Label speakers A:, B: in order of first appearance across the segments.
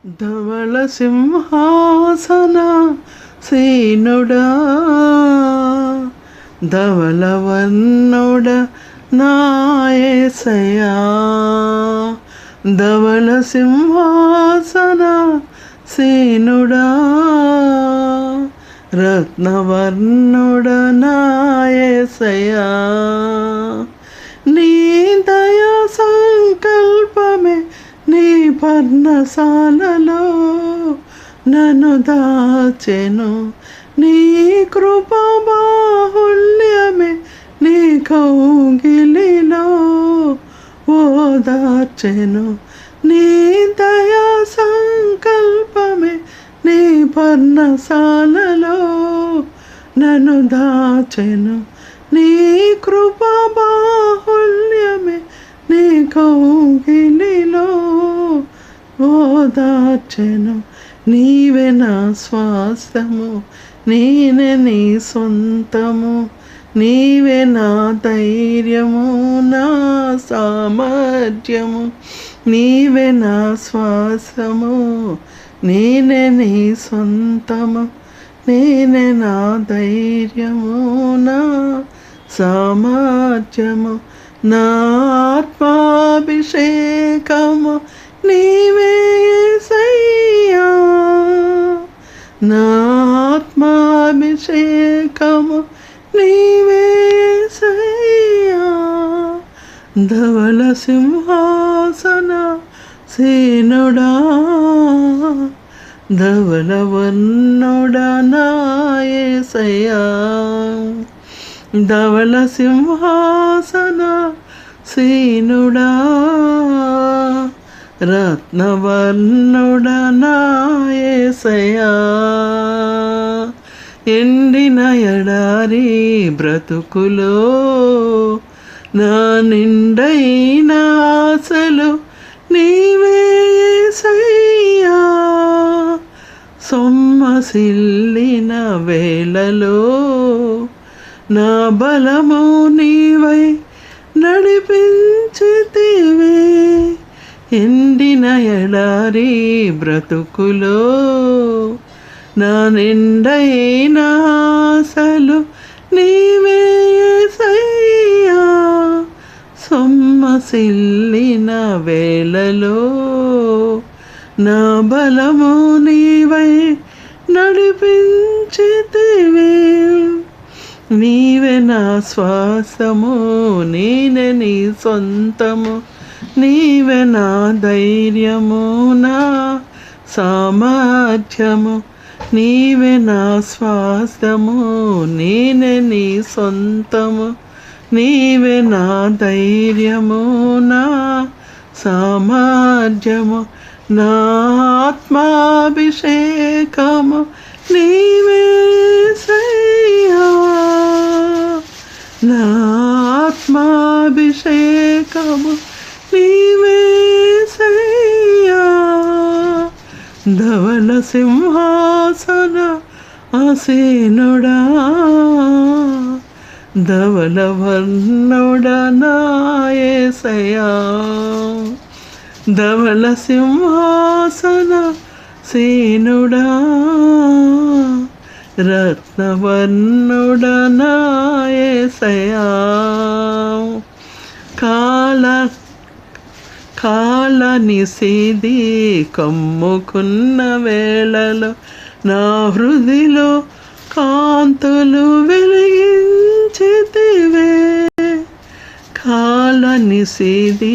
A: ధవళ సింహాసన సేనుడా ధవళ వర్ణుడ నా యేసయ్యా ధవళ సింహాసన సేనుడా రత్నవర్ణుడ నా యేసయ్యా నీ దయా సంకల్పమే నీ పర్ణశాలలో నన్ను దాచెను నీ కృపా బాహుల్యమే నీ కౌగిలిలో ఓదార్చెను నీ దయా సంకల్పమే నీ పర్ణశాలలో నన్ను దాచెను నీ కృపా బాహుల్యమే నీ కౌగిలిలో ఓదార్చెను నీవే నా స్వాస్థ్యము నేనే నీ సొంతము నీవే నా ధైర్యము నా సామర్థ్యము నీవే నా శ్వాసము నేనే నీ సొంతము నేనే నా ధైర్యము నా సామర్థ్యము నా ఆత్మాభిషేకము నీవే యేసయ్యా నా ఆత్మాభిషేకము నీవే యేసయ్యా ధవళ సింహాసన సేనుడా ధవళ వర్ణుడ నా యేసయ్యా ధవళ సింహాసన సేనుడా రత్నవర్ణుడ నా యేసయ్యా ఎండిన ఎడారి బ్రతుకులో నా నిండైన ఆశలు నీవే యేసయ్యా సొమ్మసిల్లిన వేళలో నా బలము నీవై నడిపించితివే ఎండిన ఎడారి బ్రతుకులో నా నిండైన ఆశలు నీవే యేసయ్యా సొమ్మసిల్లిన వేళలో నా బలము నీవై నడిపించితివే నీవే నా శ్వాసము నేనే నీ సొంతము నీవే నా ధైర్యము నా సామర్థ్యము నీవే నా స్వాస్థ్యము నేనే నీ సొంతము నీవే నా ధైర్యము నా సామర్థ్యము నా ఆత్మాభిషేకము నీవే యేసయ్యా నా ఆత్మాభిషేకము నీవే యేసయ్యా ధవళ సింహాసన ఆసీనుడా ధవళ వర్ణుడ నా యేసయ్యా ధవళ సింహాసన సేనుడా రత్నవర్ణుడ నా యేసయ్యా కాల నిసిది కమ్ముకున్న వేళలో నా హృదిలో కాంతులు వెలిగించితివే కాల నిసిది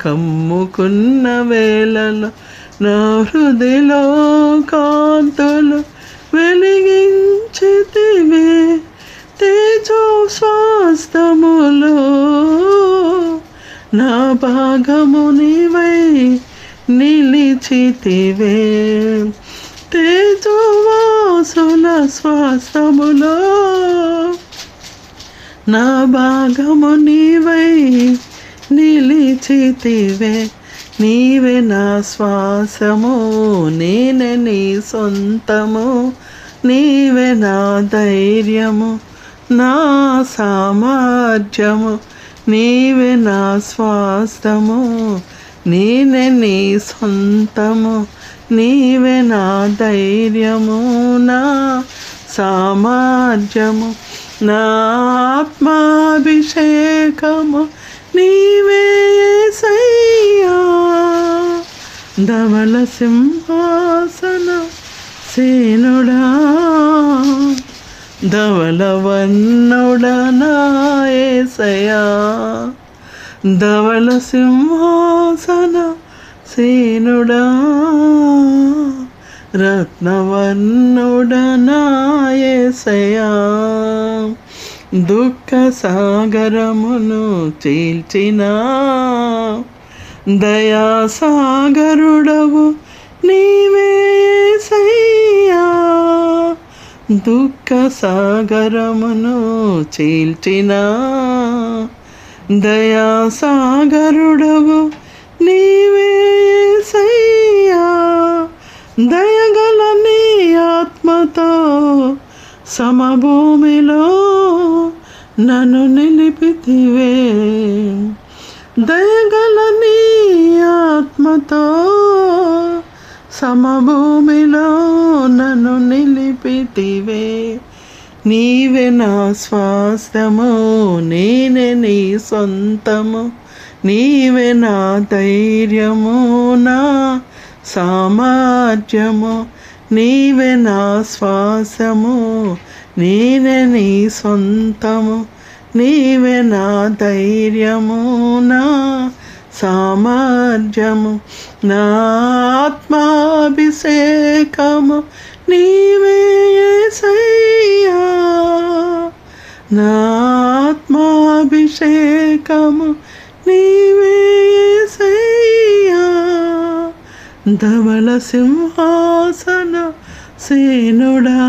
A: కమ్ముకున్న వేళలో నా హృదిలో కాంతులు వెలిగించితివే తేజో స్వాస్థములో నా భాగము నీవై నిలిచితివే తేజోవాసుల శ్వాసములో నా భాగము నీవై నిలిచితివే నీవే నా శ్వాసము నేనే నీ సొంతము నీవే నా ధైర్యము నా సామర్థ్యము నీవే నా స్వాస్థ్యము నేనే నీ సొంతము నీవే నా ధైర్యము నా సామర్థ్యము నా ఆత్మాభిషేకము నీవే యేసయ్యా ధవల సింహాసన సేనుడా ధవల వర్ణుడా నా యేసయ్యా ధవల సింహాసన సేనుడా రత్నవర్ణుడా నా యేసయ్యా దుఃఖ సాగరమును చీల్చిన దయాసాగరుడవు నీవే యేసయ్యా దుఃఖ సాగరమును చీల్చిన దయాసాగరుడవు నీవే యేసయ్యా దయగల నీ ఆత్మతో సమభూమిలో నన్ను నిలిపితివే దయగల నీ ఆత్మతో సమభూమిలో నన్ను నిలిపితివే నీవే నా స్వాస్థ్యము నేనే నీ సొంతము నీవే నా ధైర్యము నా సామర్థ్యము నీవే నా శ్వాసము నేనే నీ సొంతము నీవే నా ధైర్యము నా సామర్థ్యము నా ఆత్మాభిషేకము నీవే యేసయ్యా నా ఆత్మాభిషేకము నీవే యేసయ్యా ధవల సింహాసన సేనుడా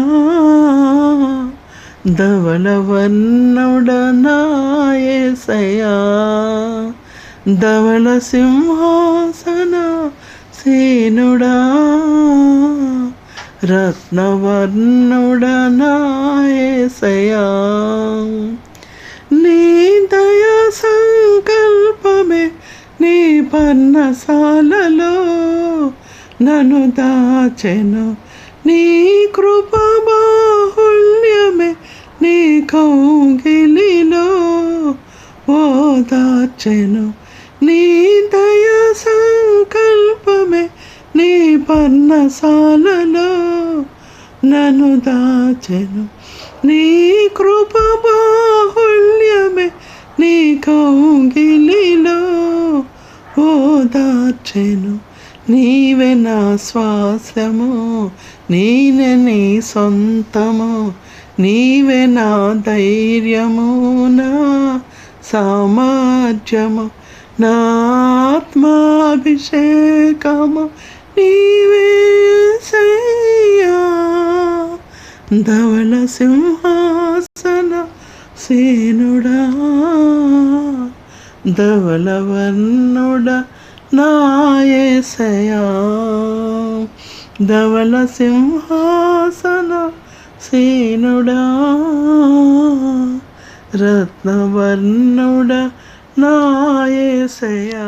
A: ధవల వర్ణుడా నా యేసయ్యా ధవల సింహాసన సేనుడా రత్నవర్ణుడా నా యేసయ్యా నీ దయా సంకల్పమే నీ పర్ణశాలలో నన్ను దాచెను నీ కృప బాహుల్యమే నీ కౌగిలిలో ఓదార్చెను నీ దయా సంకల్పమే నీ పర్ణశాలలో నన్ను దాచెను నీ కృప బాహుల్యమే నీ కౌగిలిలో ఓదార్చెను నీవే నా శ్వాసము నేనే నీ సొంతము నీవే నా ధైర్యము నా సామర్థ్యము నా ఆత్మాభిషేకము నీవే యేసయ్యా ధవల సింహాసన సేనుడా ధవల వర్ణుడా నా యేసయ్యా ధవల సింహాసన సేనుడా రత్నవర్ణుడా నా యేసయ్యా